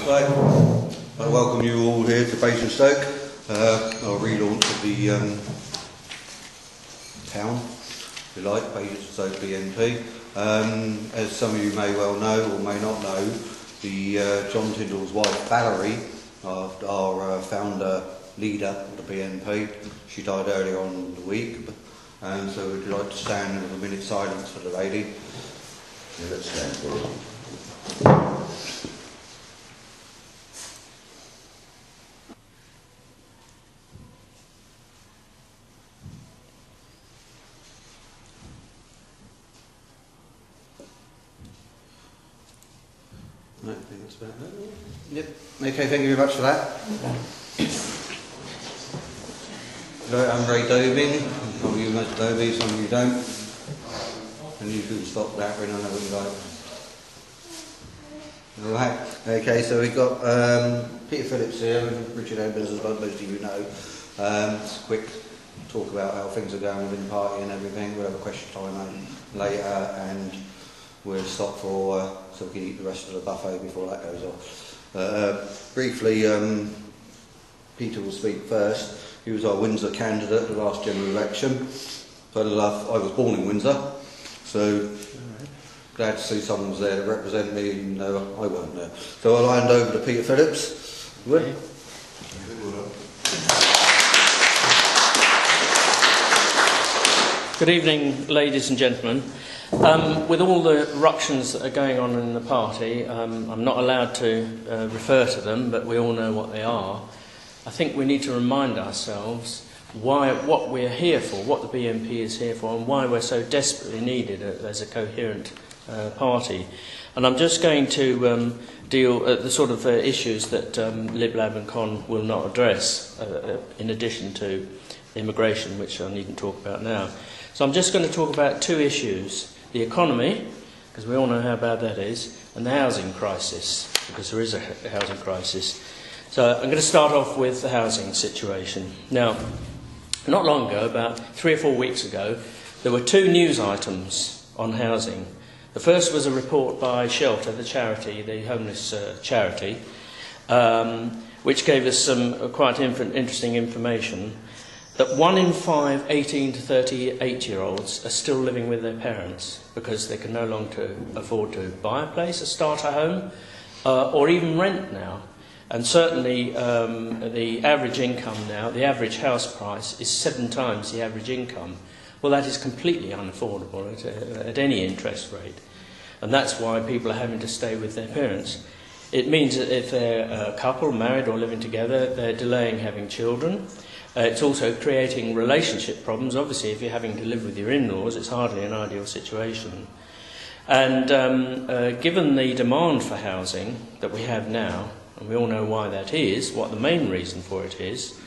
Right, I welcome you all here to Basingstoke, our relaunch of the town, if you like, Basingstoke BNP. As some of you may well know or may not know, the John Tyndall's wife Valerie, our founder leader of the BNP, she died earlier on in the week, and so we'd like to stand with a minute's silence for the lady. Yeah, let's stand for it. I think that's about it. Yep. Okay, thank you very much for that. Hello, I'm Ray Dobing. Some of you must know me, some of you don't. And you can stop that when I know what you like. Alright, okay, so we've got Peter Phillips here and Richard Evans, as most of you know. Just a quick talk about how things are going within the party and everything. We'll have a question time later, and we'll stop for so we can eat the rest of the buffet before that goes off. Briefly, Peter will speak first. He was our Windsor candidate at the last general election. I was born in Windsor, so glad to see someone's there to represent me, even though I weren't there. So I'll hand over to Peter Phillips. Good evening, ladies and gentlemen. With all the ructions that are going on in the party, I'm not allowed to refer to them, but we all know what they are. I think we need to remind ourselves what we're here for, what the BNP is here for, and why we're so desperately needed as a coherent party. And I'm just going to deal at the sort of issues that Lib, Lab and Con will not address, in addition to immigration, which I needn't talk about now. So I'm just going to talk about two issues: the economy, because we all know how bad that is, and the housing crisis, because there is a housing crisis. So I'm going to start off with the housing situation. Now, not long ago, about 3 or 4 weeks ago, there were two news items on housing. The first was a report by Shelter, the charity, the homeless charity, which gave us some quite interesting information, that 1 in 5 18 to 38-year-olds are still living with their parents because they can no longer afford to buy a place, start a home, or even rent now. And certainly the average income now, the average house price, is 7 times the average income. Well, that is completely unaffordable at any interest rate. And that's why people are having to stay with their parents. It means that if they're a couple, married or living together, they're delaying having children. It's also creating relationship problems. Obviously, if you're having to live with your in-laws, it's hardly an ideal situation. And given the demand for housing that we have now, and we all know why that is, what the main reason for it is,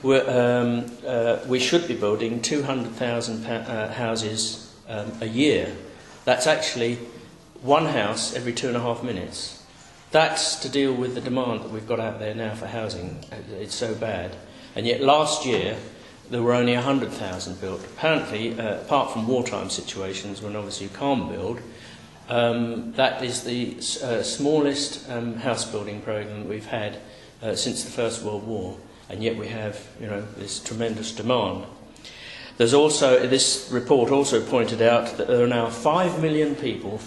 we should be building 200,000 houses a year. That's actually one house every 2.5 minutes. That's to deal with the demand that we've got out there now for housing. It's so bad. And yet last year there were only 100,000 built. Apparently, apart from wartime situations when obviously you can't build, that is the smallest house building programme we've had since the First World War, and yet we have, this tremendous demand. There's also, this report also pointed out that there are now 5 million people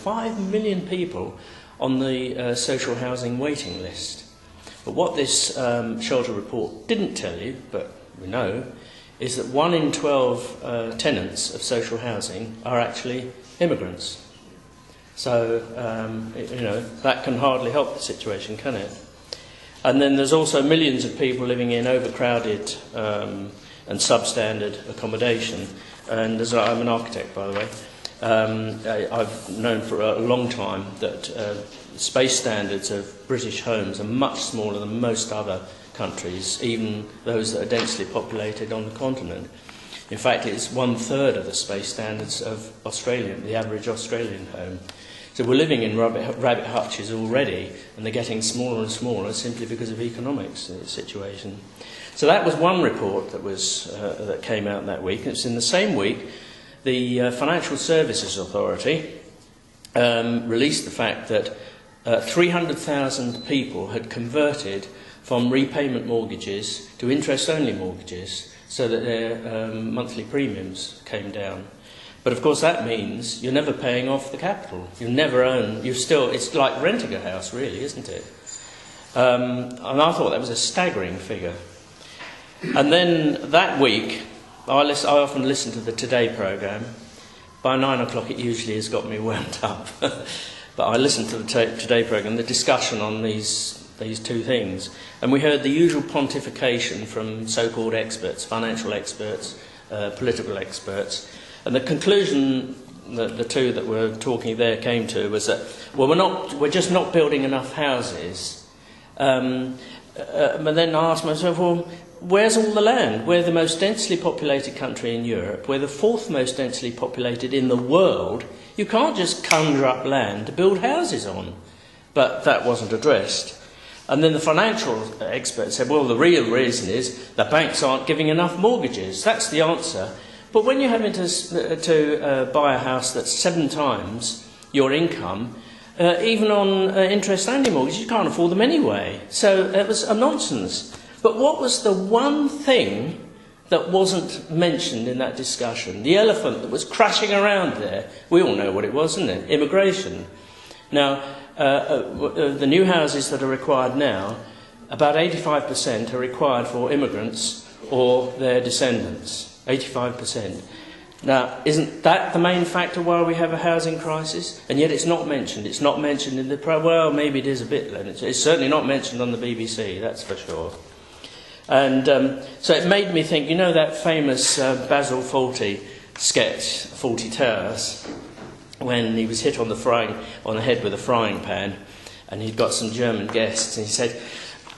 on the social housing waiting list. But what this Shelter report didn't tell you, but we know, is that 1 in 12 tenants of social housing are actually immigrants. So, that can hardly help the situation, can it? And then there's also millions of people living in overcrowded and substandard accommodation. And I'm an architect, by the way. I've known for a long time that space standards of British homes are much smaller than most other countries, even those that are densely populated on the continent. In fact, it's 1/3 of the space standards of the average Australian home. So we're living in rabbit hutches already, and they're getting smaller and smaller simply because of economics situation. So that was one report that came out that week. It's in the same week the Financial Services Authority released the fact that 300,000 people had converted from repayment mortgages to interest-only mortgages so that their monthly premiums came down. But of course that means you're never paying off the capital. You never own, it's like renting a house really, isn't it? And I thought that was a staggering figure. And then that week, I often listen to the Today programme. By 9 o'clock it usually has got me wound up. But I listened to the Today programme, the discussion on these two things. And we heard the usual pontification from so-called experts, financial experts, political experts. And the conclusion that the two that were talking there came to was that, well, we're just not building enough houses. But then I asked myself, well, where's all the land? We're the most densely populated country in Europe. We're the fourth most densely populated in the world. You can't just conjure up land to build houses on. But that wasn't addressed. And then the financial experts said, well, the real reason is that banks aren't giving enough mortgages. That's the answer. But when you're having to buy a house that's 7 times your income, even on interest-only mortgages, you can't afford them anyway. So it was a nonsense. But what was the one thing that wasn't mentioned in that discussion? The elephant that was crashing around there. We all know what it was, isn't it? Immigration. Now, the new houses that are required now, about 85% are required for immigrants or their descendants. 85%. Now, isn't that the main factor why we have a housing crisis? And yet it's not mentioned. It's not mentioned in the... Well, maybe it is a bit, Leonard. It's certainly not mentioned on the BBC, that's for sure. And so it made me think, you know that famous Basil Fawlty sketch, Fawlty Towers, when he was hit on the head with a frying pan, and he'd got some German guests, and he said,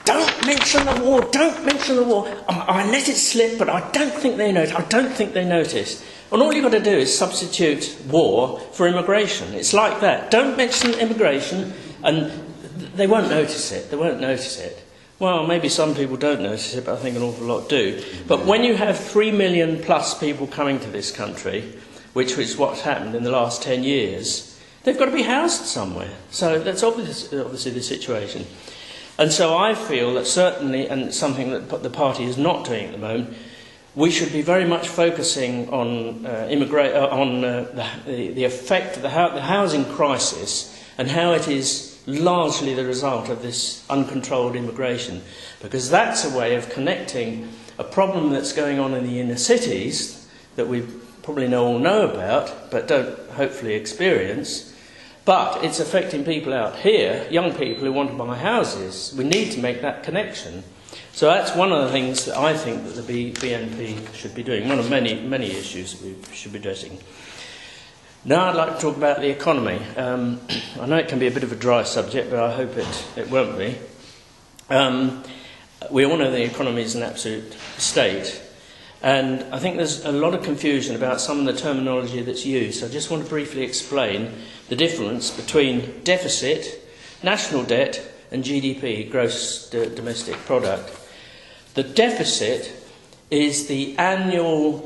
"Don't mention the war, don't mention the war. I let it slip, but I don't think they noticed. And all you've got to do is substitute war for immigration. It's like that. Don't mention immigration, and they won't notice it. They won't notice it. Well, maybe some people don't notice it, but I think an awful lot do. But when you have 3 million plus people coming to this country, which is what's happened in the last 10 years, they've got to be housed somewhere. So that's obviously the situation. And so I feel that certainly, and something that the party is not doing at the moment, we should be very much focusing on the effect of the housing crisis and how it is largely the result of this uncontrolled immigration, because that's a way of connecting a problem that's going on in the inner cities that we probably all know about but don't hopefully experience, but it's affecting people out here, young people who want to buy houses. We need to make that connection. So that's one of the things that I think that the BNP should be doing, one of many issues that we should be addressing. Now I'd like to talk about the economy. I know it can be a bit of a dry subject, but I hope it won't be. We all know the economy is an absolute state, and I think there's a lot of confusion about some of the terminology that's used. So I just want to briefly explain the difference between deficit, national debt, and GDP, gross domestic product. The deficit is the annual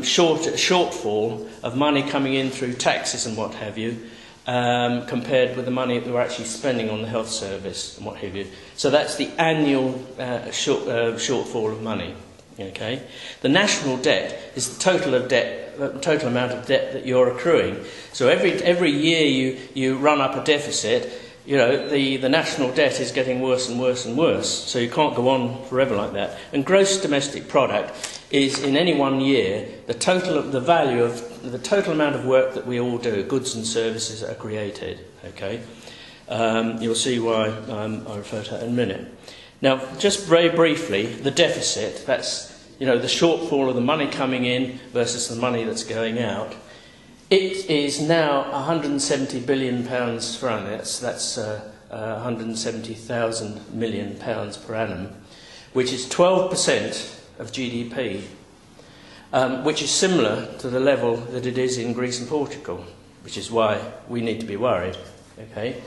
shortfall of money coming in through taxes and what have you, compared with the money that we're actually spending on the health service and what have you. So that's the annual shortfall of money. Okay, the national debt is the total amount of debt that you're accruing. So every year you run up a deficit. You know, the national debt is getting worse and worse and worse, so you can't go on forever like that. And gross domestic product is, in any one year, the total amount of work that we all do, goods and services that are created. Okay, you'll see why I refer to that in a minute. Now, just very briefly, the deficit, that's, the shortfall of the money coming in versus the money that's going out. It is now £170 billion per annum. That's 170,000 million pounds per annum, which is 12% of GDP, which is similar to the level that it is in Greece and Portugal, which is why we need to be worried. Okay.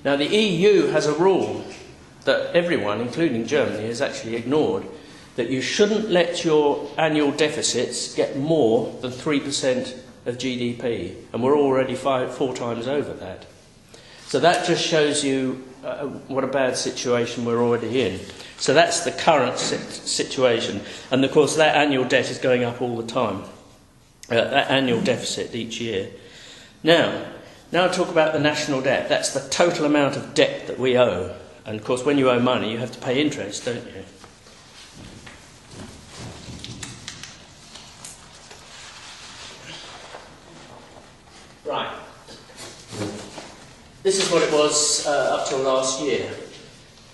Now, the EU has a rule that everyone, including Germany, has actually ignored, that you shouldn't let your annual deficits get more than 3% of GDP, and we're already 4 times over that. So that just shows you what a bad situation we're already in. So that's the current situation. And of course that annual debt is going up all the time. That annual deficit each year. Now I'll talk about the national debt. That's the total amount of debt that we owe. And of course when you owe money you have to pay interest, don't you? Right. This is what it was up till last year.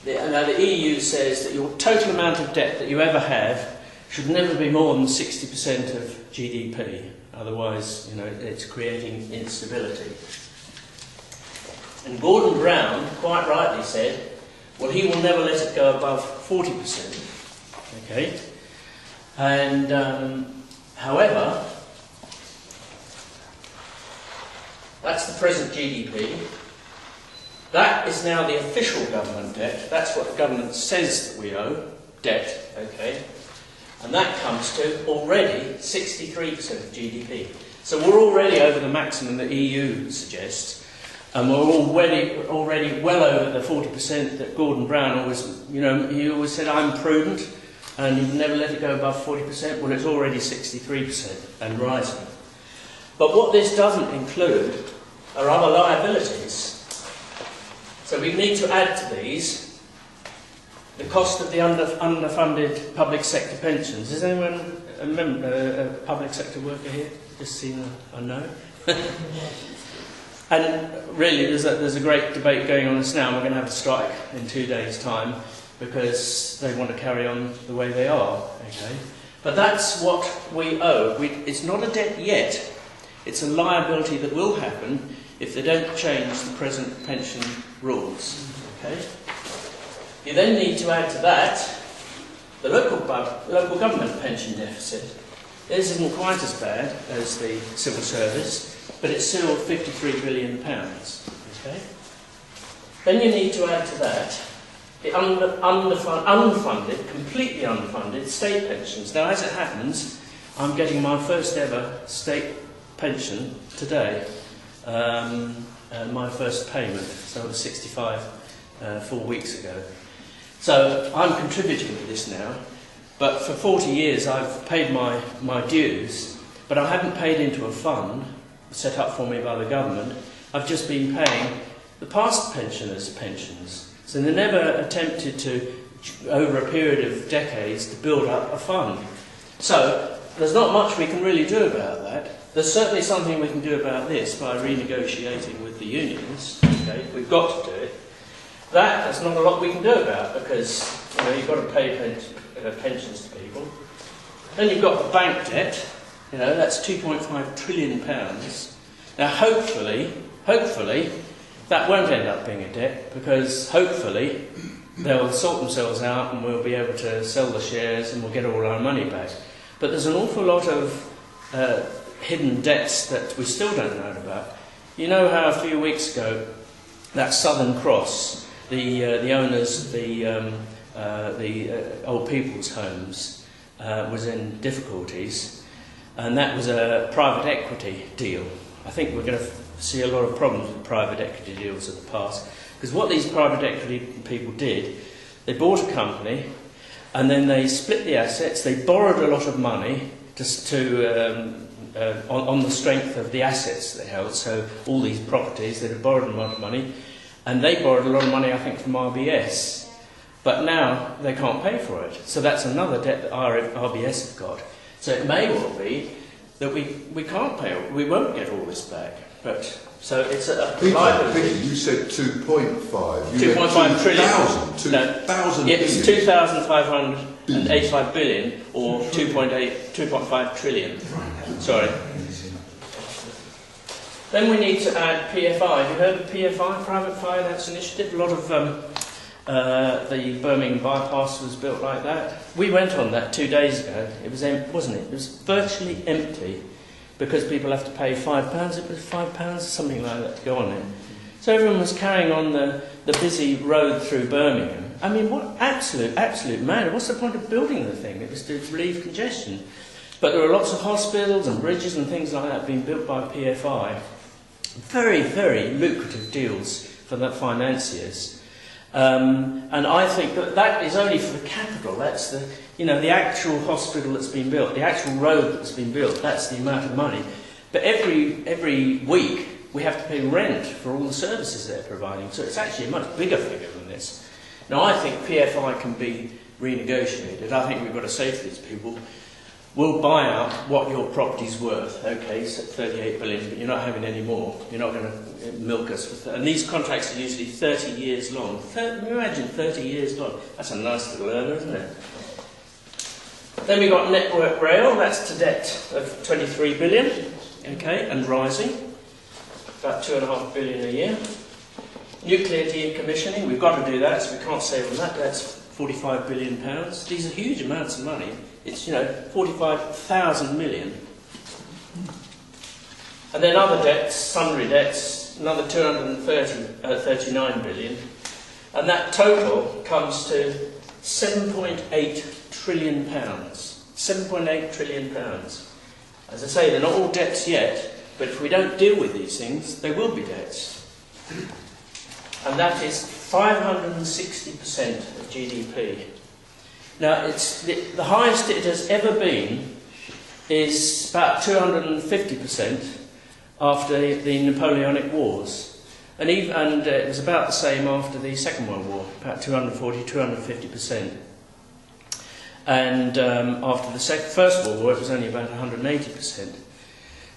Now the EU says that your total amount of debt that you ever have should never be more than 60% of GDP. Otherwise, it's creating instability. And Gordon Brown quite rightly said, well, he will never let it go above 40%. Okay? And, however, that's the present GDP. That is now the official government debt. That's what the government says that we owe, debt, okay? And that comes to already 63% of GDP. So we're already over the maximum that EU suggests, and we're already well over the 40% that Gordon Brown always, he always said, I'm prudent, and he'd never let it go above 40%. Well, it's already 63% and rising. But what this doesn't include are other liabilities. So we need to add to these the cost of the underfunded public sector pensions. Is anyone a public sector worker here? Just seen a no? And really there's a great debate going on this now. We're going to have a strike in 2 days' time because they want to carry on the way they are. Okay? But that's what we owe. It's not a debt yet. It's a liability that will happen if they don't change the present pension rules. Okay? You then need to add to that the local government pension deficit. This isn't quite as bad as the civil service, but it's still £53 billion. Okay? Then you need to add to that the unfunded, completely unfunded state pensions. Now, as it happens, I'm getting my first ever state pension today. My first payment, so it was 65 4 weeks ago. So I'm contributing to this now, but for 40 years I've paid my dues, but I haven't paid into a fund set up for me by the government. I've just been paying the past pensioners' pensions. So they never attempted to, over a period of decades, to build up a fund. So there's not much we can really do about that. There's certainly something we can do about this by renegotiating with the unions. Okay, we've got to do it. There's not a lot we can do about because you've got to pay pensions to people. Then you've got the bank debt. That's £2.5 trillion. Now, hopefully, that won't end up being a debt because hopefully they'll sort themselves out and we'll be able to sell the shares and we'll get all our money back. But there's an awful lot of hidden debts that we still don't know about. You know how a few weeks ago that Southern Cross, the owners of the old people's homes, was in difficulties, and that was a private equity deal. I think we're going to see a lot of problems with private equity deals in the past, because what these private equity people did, they bought a company, and then they split the assets. They borrowed a lot of money on the strength of the assets they held. So all these properties, they'd have borrowed a lot of money, and they borrowed a lot of money, I think, from RBS. But now they can't pay for it. So that's another debt that RBS have got. So it may well be that we can't pay, we won't get all this back. But so it's a liability. Peter, you said 2.5. 2.5 trillion. 2,000 yeah, it's 2,585 billion or 2.5 trillion. Sorry. Then we need to add PFI. Have you heard of PFI, Private Finance Initiative? A lot of the Birmingham bypass was built like that. We went on that 2 days ago. It was wasn't it? It was virtually empty because people have to pay £5. It was £5, something like that, to go on it. So everyone was carrying on the busy road through Birmingham. I mean, what absolute mad. What's the point of building the thing? It was to relieve congestion. But there are lots of hospitals and bridges and things like that being built by PFI. Very, very lucrative deals for the financiers. And I think that is only for the capital. That's the actual hospital that's been built, the actual road that's been built. That's the amount of money. But every week we have to pay rent for all the services they're providing. So it's actually a much bigger figure than this. Now I think PFI can be renegotiated. I think we've got to say to these people, we'll buy out what your property's worth. Okay, so 38 billion, but you're not having any more. You're not going to milk us for and these contracts are usually 30 years long. Imagine 30 years long. That's a nice little earner, isn't it? Then we've got Network Rail. That's to debt of 23 billion, okay, and rising. About 2.5 billion a year. Nuclear decommissioning, we've got to do that, so we can't save on that. That's 45 billion pounds. These are huge amounts of money. It's, 45,000 million. And then other debts, sundry debts, another 39 billion. And that total comes to 7.8 trillion pounds. 7.8 trillion pounds. As I say, they're not all debts yet, but if we don't deal with these things, they will be debts. And that is 560% of GDP. Now, it's the highest it has ever been is about 250% after the Napoleonic Wars. And it was about the same after the Second World War, about 240, 250%. And after the First World War, it was only about 180%.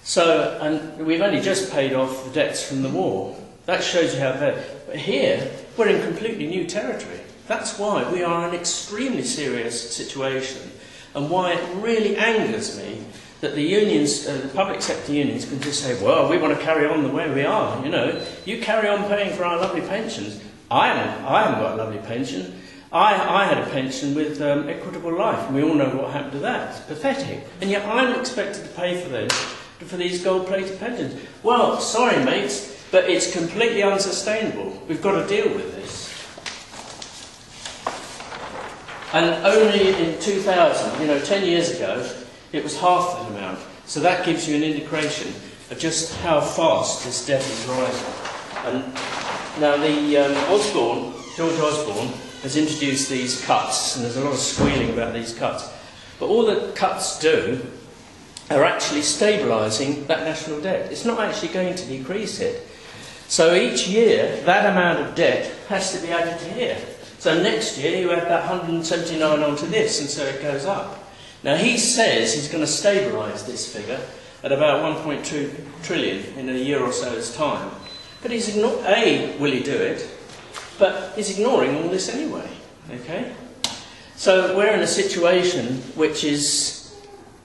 So, and we've only just paid off the debts from the war. That shows you how bad. But here, we're in completely new territory. That's why we are in an extremely serious situation, and why it really angers me that the unions, the public sector unions, can just say, well, we want to carry on the way we are, You carry on paying for our lovely pensions. I haven't got a lovely pension. I had a pension with Equitable Life, and we all know what happened to that. It's pathetic. And yet I'm expected to pay for these gold-plated pensions. Well, sorry, mates, but it's completely unsustainable. We've got to deal with this. And only in 2000, 10 years ago, it was half that amount. So that gives you an indication of just how fast this debt is rising. And now George Osborne, has introduced these cuts, and there's a lot of squealing about these cuts. But all the cuts do are actually stabilising that national debt. It's not actually going to decrease it. So each year, that amount of debt has to be added to here. So next year, you add that 179 onto this, and so it goes up. Now, he says he's going to stabilise this figure at about 1.2 trillion in a year or so's time. But he's will he do it? But he's ignoring all this anyway, okay? So we're in a situation which is,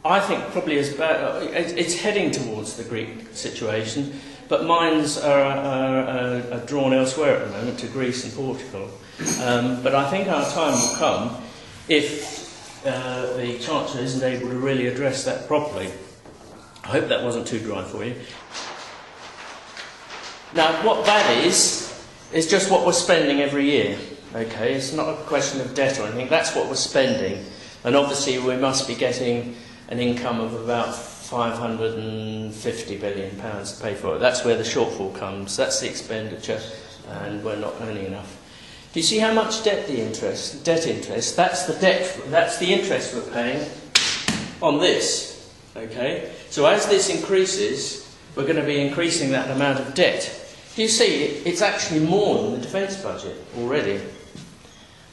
I think, probably as bad. It's heading towards the Greek situation, but minds are drawn elsewhere at the moment, to Greece and Portugal. But I think our time will come if the Chancellor isn't able to really address that properly. I hope that wasn't too dry for you. Now, what that is just what we're spending every year. Okay, it's not a question of debt or anything. That's what we're spending, and obviously we must be getting an income of about £550 billion to pay for it. That's where the shortfall comes. That's the expenditure, and we're not earning enough. Do you see how much debt interest? That's the debt. That's the interest we're paying on this. Okay. So as this increases, we're going to be increasing that amount of debt. Do you see? It's actually more than the defence budget already,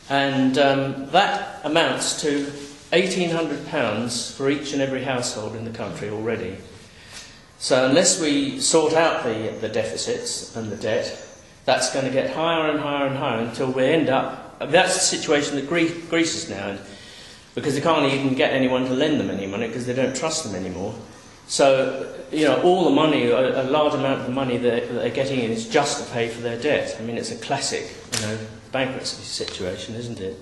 and that amounts to £1,800 for each and every household in the country already. So unless we sort out the deficits and the debt, that's going to get higher and higher and higher until we end up. That's the situation that Greece is now in, because they can't even get anyone to lend them any money because they don't trust them anymore. So, all the money, a large amount of the money that they're getting in is just to pay for their debt. I mean, it's a classic, bankruptcy situation, isn't it?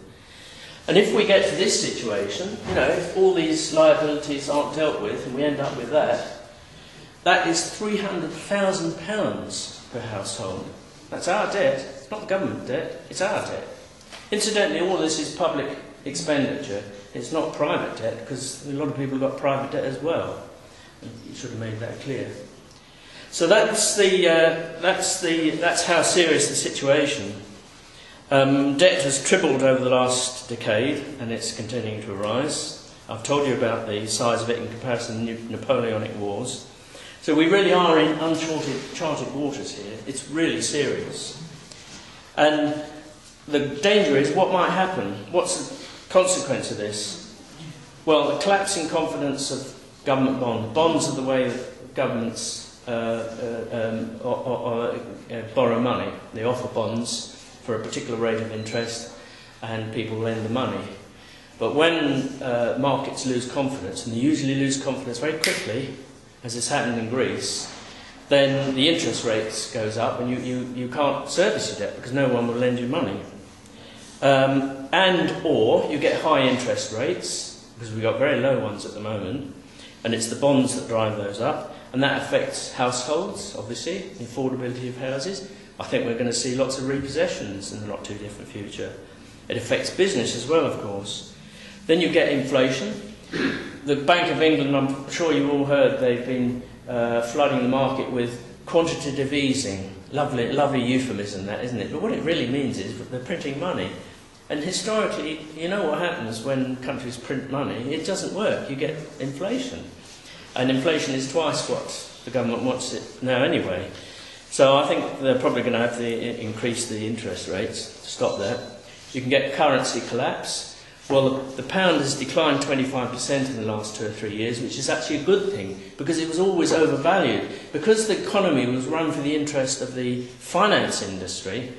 And if we get to this situation, if all these liabilities aren't dealt with and we end up with that is £300,000 per household. That's our debt. It's not government debt, it's our debt. Incidentally, all this is public expenditure. It's not private debt, because a lot of people have got private debt as well. You should have made that clear. So that's how serious the situation. Debt has tripled over the last decade, and it's continuing to rise. I've told you about the size of it in comparison to the Napoleonic Wars. So we really are in uncharted waters here. It's really serious. And the danger is, what might happen? What's the consequence of this? Well, the collapsing confidence of government bonds. Bonds are the way that governments borrow money. They offer bonds for a particular rate of interest, and people lend the money. But when markets lose confidence, and they usually lose confidence very quickly, as has happened in Greece, then the interest rates goes up, and you can't service your debt because no one will lend you money. Or you get high interest rates, because we've got very low ones at the moment, and it's the bonds that drive those up, and that affects households, obviously, the affordability of houses. I think we're going to see lots of repossessions in the not too distant future. It affects business as well, of course. Then you get inflation. The Bank of England, I'm sure you've all heard, they've been flooding the market with quantitative easing. Lovely euphemism, that, isn't it? But what it really means is they're printing money. And historically, you know what happens when countries print money? It doesn't work. You get inflation. And inflation is twice what the government wants it now anyway. So I think they're probably going to have to increase the interest rates to stop that. You can get currency collapse. Well, the pound has declined 25% in the last 2 or 3 years, which is actually a good thing, because it was always overvalued. Because the economy was run for the interest of the finance industry,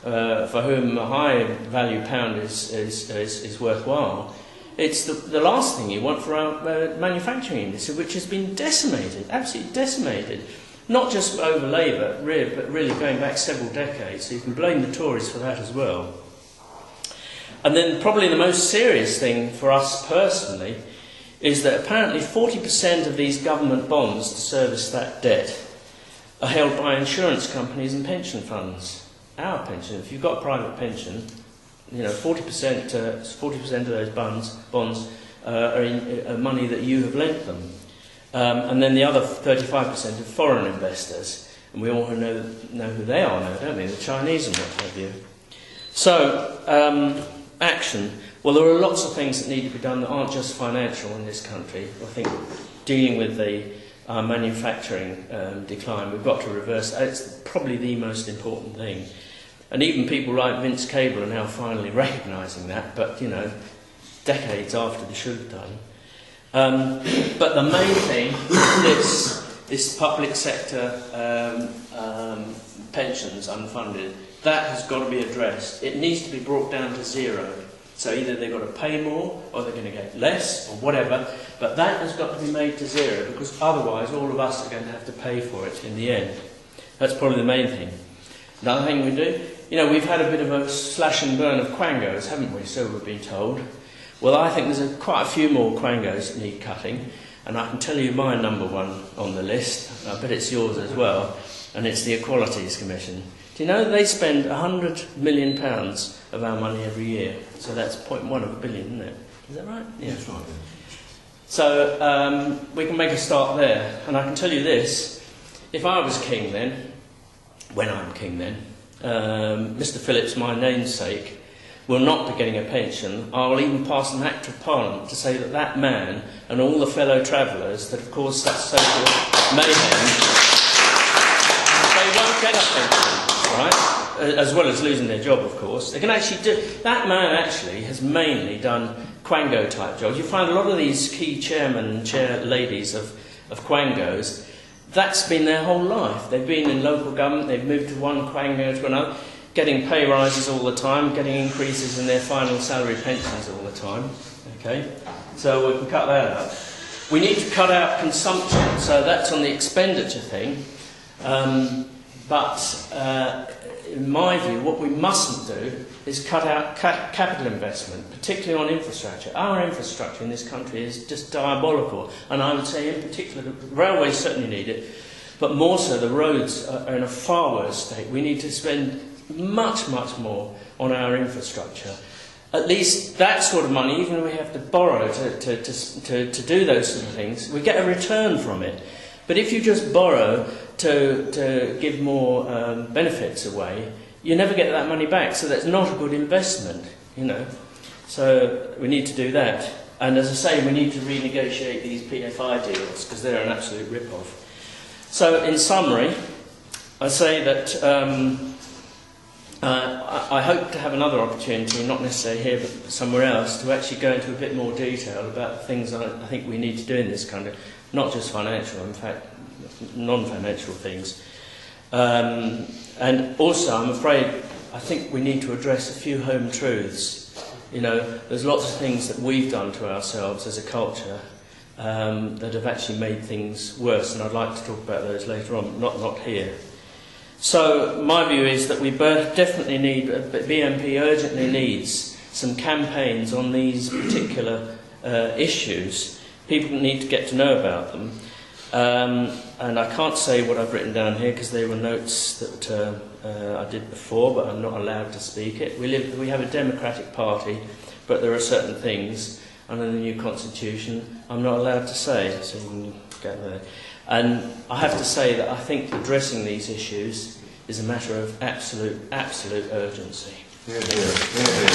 for whom a high-value pound is worthwhile, it's the last thing you want for our manufacturing industry, which has been decimated, absolutely decimated. Not just over Labour, but really going back several decades, so you can blame the Tories for that as well. And then probably the most serious thing for us personally is that apparently 40% of these government bonds to service that debt are held by insurance companies and pension funds. Our pension, if you've got a private pension, 40% of those bonds are money that you have lent them. And then the other 35% are foreign investors. And we all know who they are now, don't we? The Chinese and what have you. So, action. Well, there are lots of things that need to be done that aren't just financial in this country. I think dealing with the manufacturing decline, we've got to reverse that. It's probably the most important thing. And even people like Vince Cable are now finally recognising that, but, decades after they should have done. But the main thing is this public sector pensions unfunded. That has got to be addressed. It needs to be brought down to zero. So either they've got to pay more, or they're going to get less, or whatever. But that has got to be made to zero, because otherwise all of us are going to have to pay for it in the end. That's probably the main thing. Another thing we do, we've had a bit of a slash and burn of quangos, haven't we? So we've been told. Well, I think there's quite a few more quangos that need cutting, and I can tell you my number one on the list. I bet it's yours as well, and it's the Equalities Commission. Do you know they spend £100 million of our money every year? So that's 0.1 of a billion, isn't it? Is that right? Yeah, that's right. So we can make a start there. And I can tell you this, if I was king then, when I'm king then, Mr Phillips, my namesake, will not be getting a pension. I'll even pass an Act of Parliament to say that that man and all the fellow travellers that have caused such social mayhem, they won't get a pension. Right? As well as losing their job, of course. They can actually do... That man actually has mainly done Quango-type jobs. You find a lot of these key chairmen and chair ladies of Quangos, that's been their whole life. They've been in local government, they've moved to one Quango to another, getting pay rises all the time, getting increases in their final salary pensions all the time. Okay? So we can cut that out. We need to cut out consumption, so that's on the expenditure thing. But in my view, what we mustn't do is cut out capital investment, particularly on infrastructure. Our infrastructure in this country is just diabolical, and I would say in particular the railways certainly need it, but more so the roads are in a far worse state. We need to spend much, much more on our infrastructure. At least that sort of money, even if we have to borrow to do those sort of things, we get a return from it. But if you just borrow to give more benefits away, you never get that money back. So that's not a good investment, you know. So we need to do that. And as I say, we need to renegotiate these PFI deals because they're an absolute rip-off. So in summary, I say that I hope to have another opportunity, not necessarily here but somewhere else, to actually go into a bit more detail about the things I think we need to do in this country, not just financial, in fact, non-financial things. And also, I'm afraid, I think we need to address a few home truths. You know, there's lots of things that we've done to ourselves as a culture that have actually made things worse, and I'd like to talk about those later on, not here. So my view is that we definitely need, BNP urgently needs some campaigns on these particular issues. People need to get to know about them. And I can't say what I've written down here because they were notes that I did before, but I'm not allowed to speak it. We have a democratic party, but there are certain things under the new constitution I'm not allowed to say, so you can get there. And I have to say that I think addressing these issues is a matter of absolute urgency. Yeah, yeah, yeah.